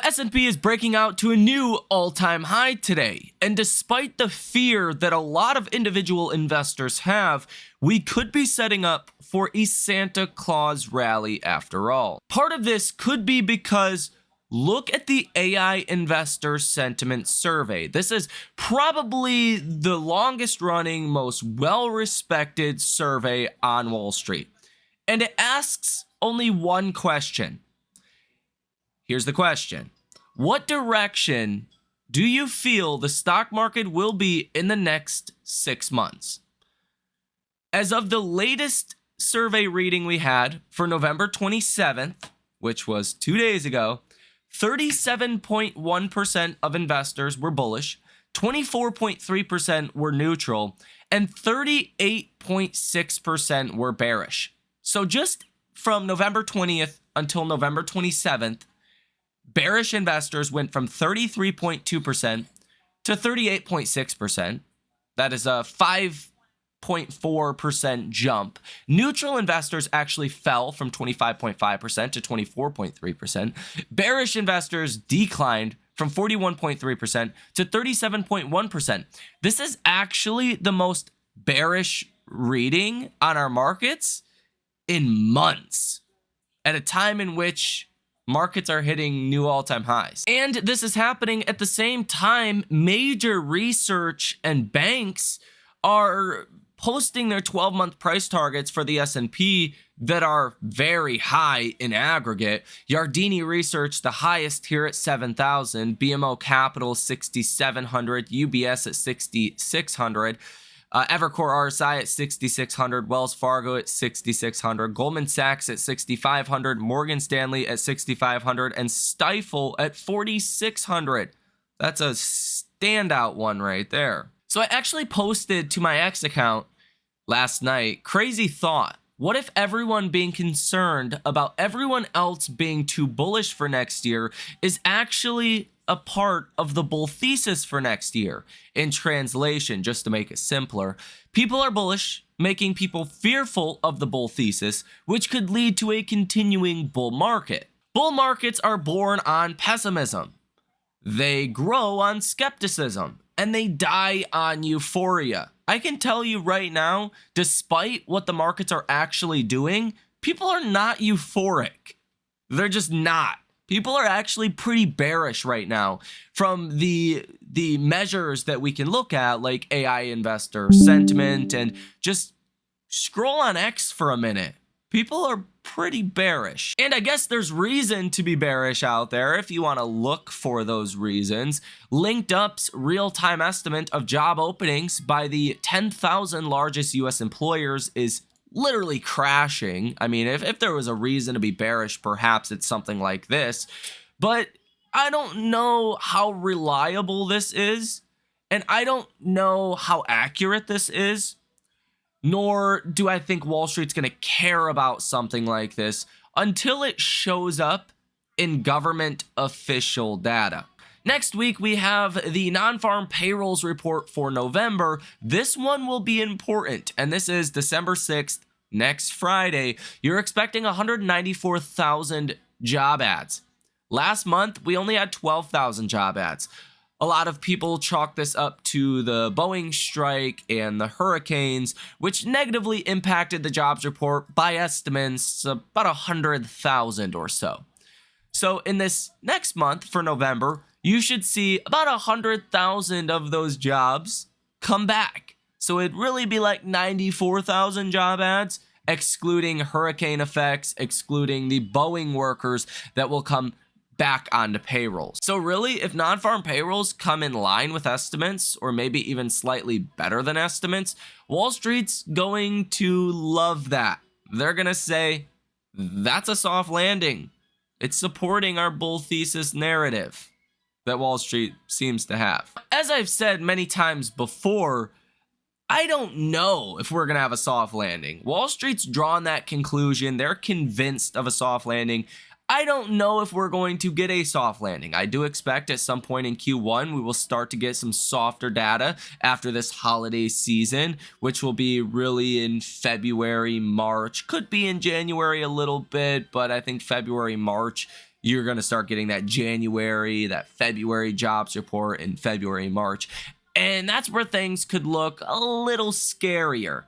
S&P is breaking out to a new all-time high today, and despite the fear that a lot of individual investors have, we could be setting up for a Santa Claus rally after all. Part of this could be because look at the AI Investor Sentiment Survey. This is probably the longest running, most well-respected survey on Wall Street, and it asks only one question. Here's the question. What direction do you feel the stock market will be in the next 6 months? As of the latest survey reading we had for November 27th, which was 2 days ago, 37.1% of investors were bullish, 24.3% were neutral, and 38.6% were bearish. So just from November 20th until November 27th, bearish investors went from 33.2% to 38.6%. That is a 5.4% jump. Neutral investors actually fell from 25.5% to 24.3%. Bearish investors declined from 41.3% to 37.1%. This is actually the most bearish reading on our markets in months, at a time in which markets are hitting new all-time highs. And this is happening at the same time major research and banks are posting their 12-month price targets for the S&P that are very high in aggregate. Yardeni Research, the highest here at 7,000, BMO Capital 6,700, UBS at 6,600, Evercore RSI at 6,600, Wells Fargo at 6,600, Goldman Sachs at 6,500, Morgan Stanley at 6,500, and Stifel at 4,600. That's a standout one right there. So I actually posted to my X account last night, crazy thought. What if everyone being concerned about everyone else being too bullish for next year is actually a part of the bull thesis for next year? In translation, just to make it simpler, people are bullish, making people fearful of the bull thesis, which could lead to a continuing bull market. Bull markets are born on pessimism. They grow on skepticism, and they die on euphoria. I can tell you right now, despite what the markets are actually doing, people are not euphoric. They're just not. People are actually pretty bearish right now from the measures that we can look at, like AI investor sentiment, and just scroll on X for a minute. People are pretty bearish. And I guess there's reason to be bearish out there if you want to look for those reasons. LinkedUp's real-time estimate of job openings by the 10,000 largest US employers is literally crashing. I mean, if there was a reason to be bearish, perhaps it's something like this. But I don't know how reliable this is, and I don't know how accurate this is. Nor do I think Wall Street's going to care about something like this until it shows up in government official data. Next week, we have the non-farm payrolls report for November. This one will be important, and this is December 6th, next Friday. You're expecting 194,000 job ads. Last month, we only had 12,000 job ads. A lot of people chalk this up to the Boeing strike and the hurricanes, which negatively impacted the jobs report by estimates about 100,000 or so. So in this next month for November, you should see about 100,000 of those jobs come back. So it'd really be like 94,000 job ads, excluding hurricane effects, excluding the Boeing workers that will come back onto payrolls. So really, if non-farm payrolls come in line with estimates, or maybe even slightly better than estimates, Wall Street's going to love that. They're going to say, that's a soft landing. It's supporting our bull thesis narrative that Wall Street seems to have. As I've said many times before, I don't know if we're going to have a soft landing. Wall Street's drawn that conclusion. They're convinced of a soft landing. I don't know if we're going to get a soft landing. I do expect at some point in Q1, we will start to get some softer data after this holiday season, which will be really in February, March. Could be in January a little bit, but I think February, March you're going to start getting that January, that February jobs report in February, March. And that's where things could look a little scarier,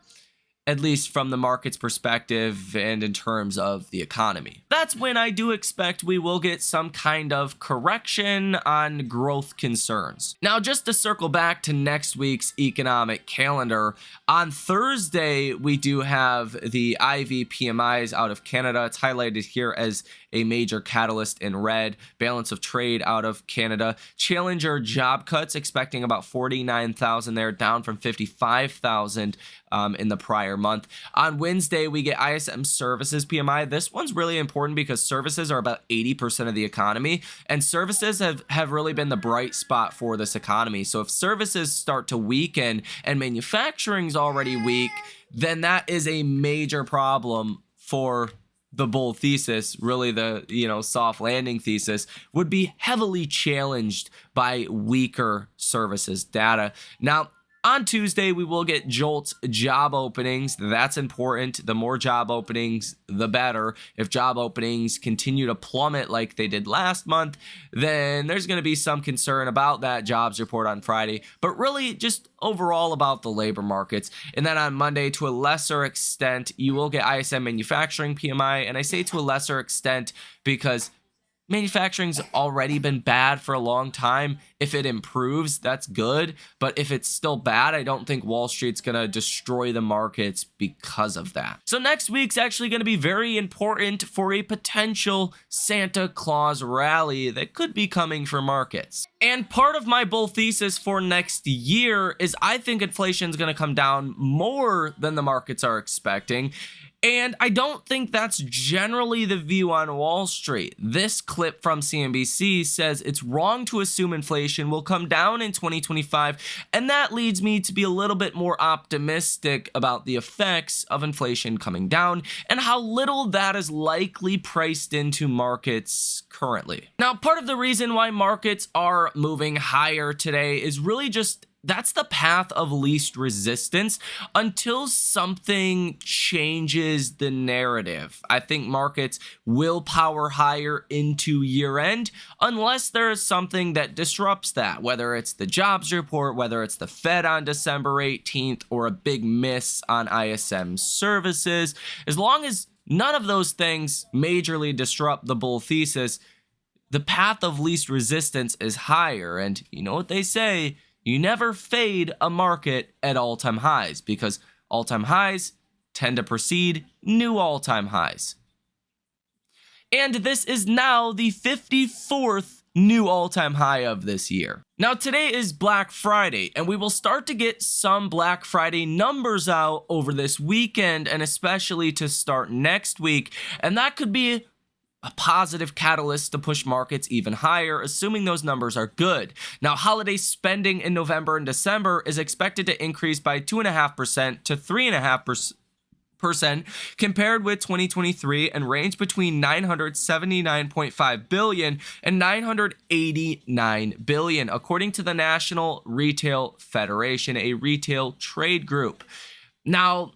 at least from the market's perspective and in terms of the economy. That's when I do expect we will get some kind of correction on growth concerns. Now, just to circle back to next week's economic calendar, on Thursday, we do have the IV PMIs out of Canada. It's highlighted here as a major catalyst in red. Balance of trade out of Canada. Challenger job cuts, expecting about 49,000 there, down from 55,000 in the prior month. On Wednesday, we get ISM services PMI. This one's really important because services are about 80% of the economy, and services have really been the bright spot for this economy. So if services start to weaken and manufacturing's already weak, then that is a major problem for the bull thesis. Really, the soft landing thesis would be heavily challenged by weaker services data. Now, on Tuesday, we will get JOLTS job openings. That's important. The more job openings, the better. If job openings continue to plummet like they did last month, then there's going to be some concern about that jobs report on Friday, but really just overall about the labor markets. And then on Monday, to a lesser extent, you will get ISM manufacturing PMI. And I say to a lesser extent because manufacturing's already been bad for a long time. If it improves, that's good. But if it's still bad, I don't think Wall Street's going to destroy the markets because of that. So next week's actually going to be very important for a potential Santa Claus rally that could be coming for markets. And part of my bull thesis for next year is I think inflation's going to come down more than the markets are expecting. And I don't think that's generally the view on Wall Street. This clip from CNBC says it's wrong to assume inflation will come down in 2025, and that leads me to be a little bit more optimistic about the effects of inflation coming down and how little that is likely priced into markets currently. Now, part of the reason why markets are moving higher today is really just that's the path of least resistance until something changes the narrative. I think markets will power higher into year end unless there is something that disrupts that, whether it's the jobs report, whether it's the Fed on December 18th, or a big miss on ISM services. As long as none of those things majorly disrupt the bull thesis, the path of least resistance is higher. And you know what they say? You never fade a market at all-time highs because all-time highs tend to precede new all-time highs. And this is now the 54th new all-time high of this year. Now, today is Black Friday, and we will start to get some Black Friday numbers out over this weekend and especially to start next week. And that could be a positive catalyst to push markets even higher, assuming those numbers are good. Now, holiday spending in November and December is expected to increase by 2.5% to 3.5% compared with 2023 and range between $979.5 billion and $989 billion, according to the National Retail Federation, a retail trade group. Now,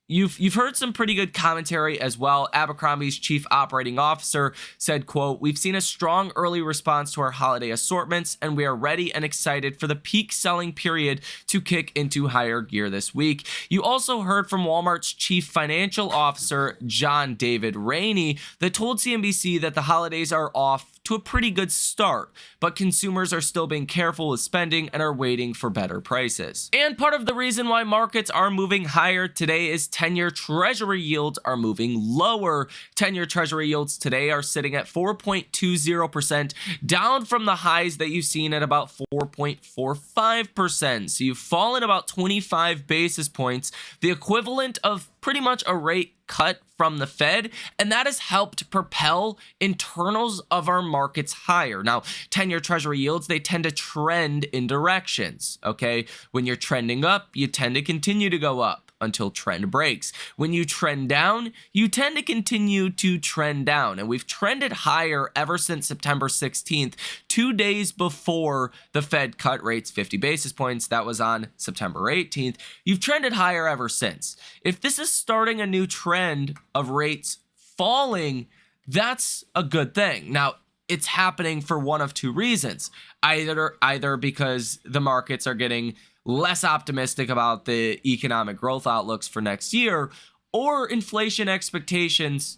You've heard some pretty good commentary as well. Abercrombie's chief operating officer said, quote, "We've seen a strong early response to our holiday assortments, and we are ready and excited for the peak selling period to kick into higher gear this week." You also heard from Walmart's chief financial officer, John David Rainey, that told CNBC that the holidays are off to a pretty good start, but consumers are still being careful with spending and are waiting for better prices. And part of the reason why markets are moving higher today is 10-year treasury yields are moving lower. 10-year treasury yields today are sitting at 4.20%, down from the highs that you've seen at about 4.45%. So you've fallen about 25 basis points, the equivalent of pretty much a rate cut from the Fed, and that has helped propel internals of our markets higher. Now, 10-year treasury yields, they tend to trend in directions, okay? When you're trending up, you tend to continue to go up until trend breaks. When you trend down, you tend to continue to trend down. And we've trended higher ever since September 16th, 2 days before the Fed cut rates 50 basis points. That was on September 18th. You've trended higher ever since. If this is starting a new trend of rates falling, that's a good thing. Now, it's happening for one of two reasons. Either because the markets are getting less optimistic about the economic growth outlooks for next year, or inflation expectations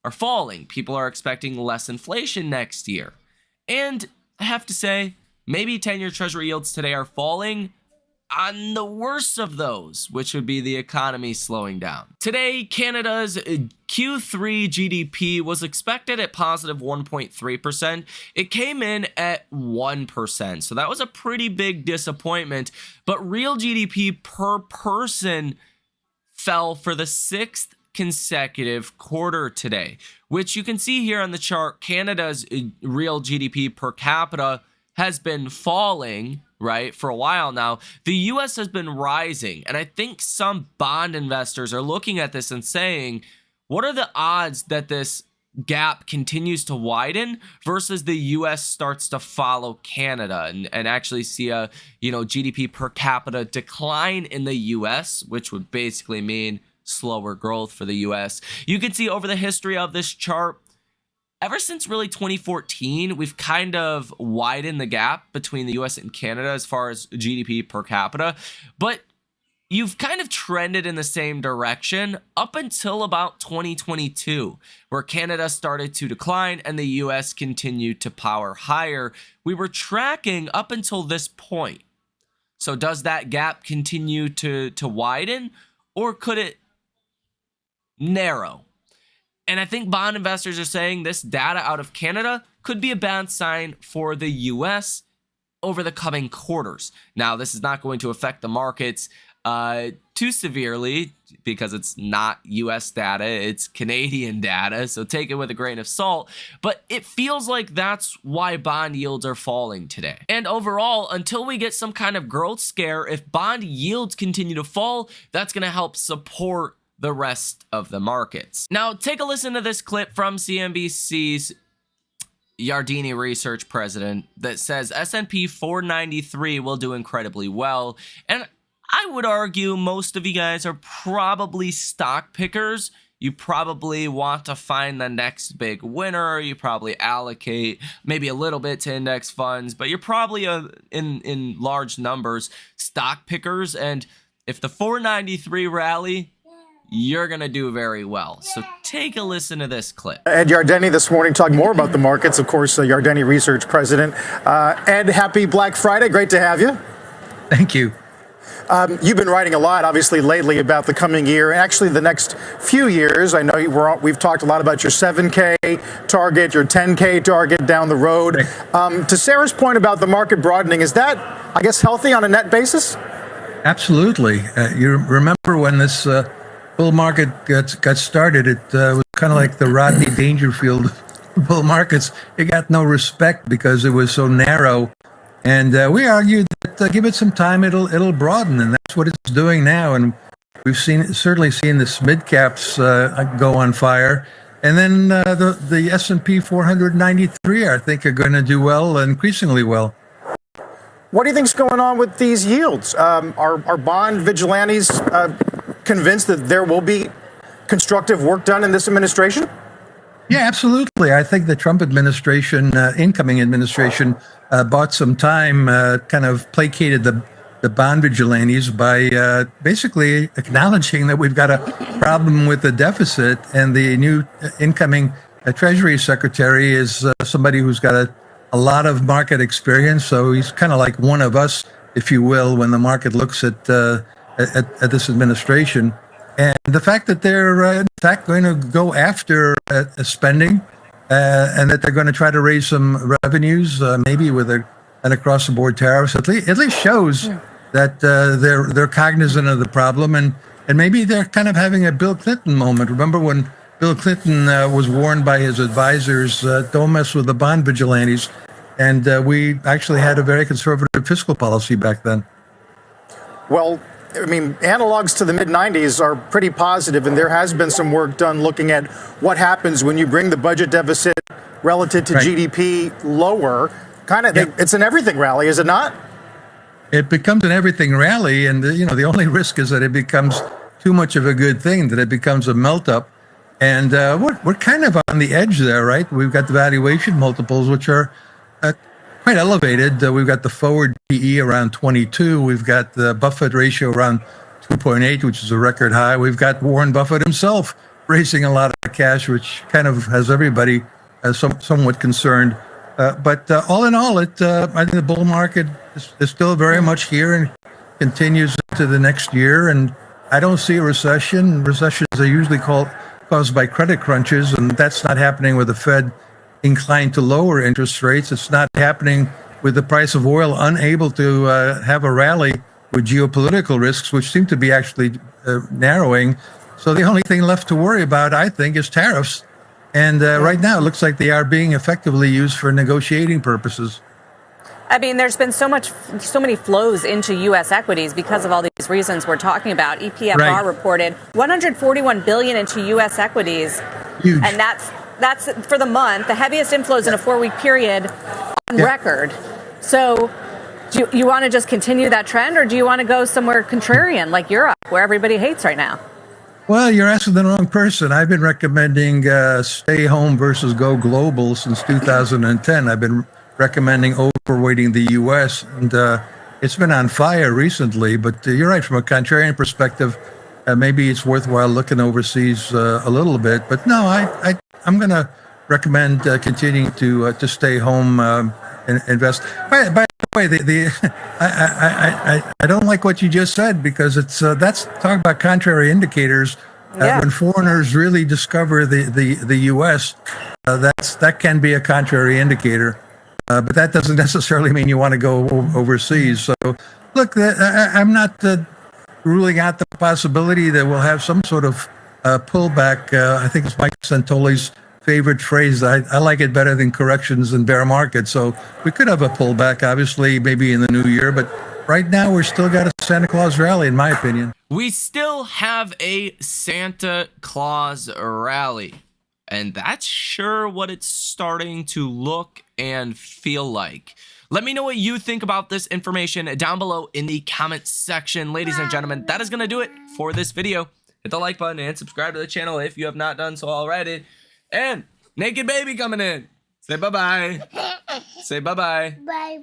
are falling. People are expecting less inflation next year. And I have to say, maybe 10-year treasury yields today are falling on the worst of those, which would be the economy slowing down. Today, Canada's Q3 GDP was expected at positive 1.3%. It came in at 1%, so that was a pretty big disappointment. But real GDP per person fell for the sixth consecutive quarter today, which you can see here on the chart. Canada's real GDP per capita has been falling, right, for a while now. The US has been rising, and I think some bond investors are looking at this and saying, what are the odds that this gap continues to widen versus the US starts to follow Canada and actually see a, GDP per capita decline in the US, which would basically mean slower growth for the US. You can see over the history of this chart, ever since really 2014, we've kind of widened the gap between the US and Canada as far as GDP per capita, but you've kind of trended in the same direction up until about 2022, where Canada started to decline and the US continued to power higher. We were tracking up until this point. So does that gap continue to widen, or could it narrow? And I think bond investors are saying this data out of Canada could be a bad sign for the US over the coming quarters. Now, this is not going to affect the markets too severely because it's not US data, it's Canadian data, so take it with a grain of salt. But it feels like that's why bond yields are falling today. And overall, until we get some kind of growth scare, if bond yields continue to fall, that's going to help support the rest of the markets. Now, take a listen to this clip from CNBC's Yardeni research president that says S&P 493 will do incredibly well. And I would argue most of you guys are probably stock pickers. You probably want to find the next big winner. You probably allocate maybe a little bit to index funds, but you're probably in large numbers stock pickers. And if the 493 rally, you're going to do very well. So take a listen to this clip. Ed Yardeni this morning talking more about the markets. Of course, Yardeni research president. Ed, happy Black Friday. Great to have you. Thank you. You've been writing a lot, obviously, lately about the coming year, and actually the next few years. I know we've talked a lot about your 7K target, your 10K target down the road. To Sarah's point about the market broadening, is that, I guess, healthy on a net basis? Absolutely. You remember when this bull market got started, it was kind of like the Rodney Dangerfield bull markets. It got no respect because it was so narrow. And we argued that give it some time, it'll broaden, and that's what it's doing now. And we've certainly seen the mid caps go on fire, and then the S&P 493, I think, are going to do well, increasingly well. What do you think's going on with these yields? Are bond vigilantes convinced that there will be constructive work done in this administration? Yeah, absolutely. I think the Trump administration, incoming administration, bought some time, kind of placated the bond vigilantes by basically acknowledging that we've got a problem with the deficit, and the new incoming Treasury Secretary is somebody who's got a lot of market experience. So he's kind of like one of us, if you will, when the market looks at this administration. And the fact that they're, in fact, going to go after spending and that they're going to try to raise some revenues, maybe with an across-the-board tariffs, at least shows that they're cognizant of the problem. And maybe they're kind of having a Bill Clinton moment. Remember when Bill Clinton was warned by his advisors, don't mess with the bond vigilantes. And we actually had a very conservative fiscal policy back then. Well, I mean, analogs to the mid-90s are pretty positive, and there has been some work done looking at what happens when you bring the budget deficit relative to GDP lower. It's an everything rally, is it not? It becomes an everything rally, and the only risk is that it becomes too much of a good thing, that it becomes a melt-up. And we're kind of on the edge there, right? We've got the valuation multiples, which are quite elevated. We've got the forward PE around 22. We've got the Buffett ratio around 2.8, which is a record high. We've got Warren Buffett himself raising a lot of cash, which kind of has everybody somewhat concerned. But all in all, I think the bull market is still very much here and continues into the next year. And I don't see a recession. Recessions are usually caused by credit crunches, and that's not happening with the Fed inclined to lower interest rates. It's not happening with the price of oil unable to have a rally with geopolitical risks, which seem to be actually narrowing. So the only thing left to worry about, I think, is tariffs. And right now, it looks like they are being effectively used for negotiating purposes. I mean, there's been so many flows into U.S. equities because of all these reasons we're talking about. EPFR reported 141 billion into U.S. equities. Huge. And that's for the month, the heaviest inflows in a 4-week period on record. So do you want to just continue that trend, or do you want to go somewhere contrarian like Europe, where everybody hates right now? Well, you're asking the wrong person. I've been recommending stay home versus go global since 2010. I've been recommending overweighting the U.S., and it's been on fire recently. But you're right, from a contrarian perspective, maybe it's worthwhile looking overseas a little bit. But no, I'm going to recommend continuing to stay home and invest. By the way, I don't like what you just said, because that's talking about contrary indicators. When foreigners really discover the U.S., that can be a contrary indicator. But that doesn't necessarily mean you want to go overseas. So, look, I'm not ruling out the possibility that we'll have some sort of pullback. I think it's Mike Santoli's favorite phrase. I like it better than corrections and bear market. So we could have a pullback, obviously, maybe in the new year. But right now, we're still got a Santa Claus rally, in my opinion. We still have a Santa Claus rally. And that's sure what it's starting to look and feel like. Let me know what you think about this information down below in the comment section. Ladies and gentlemen, that is going to do it for this video. Hit the like button and subscribe to the channel if you have not done so already. And naked baby coming in. Say bye-bye. Say bye-bye. Bye.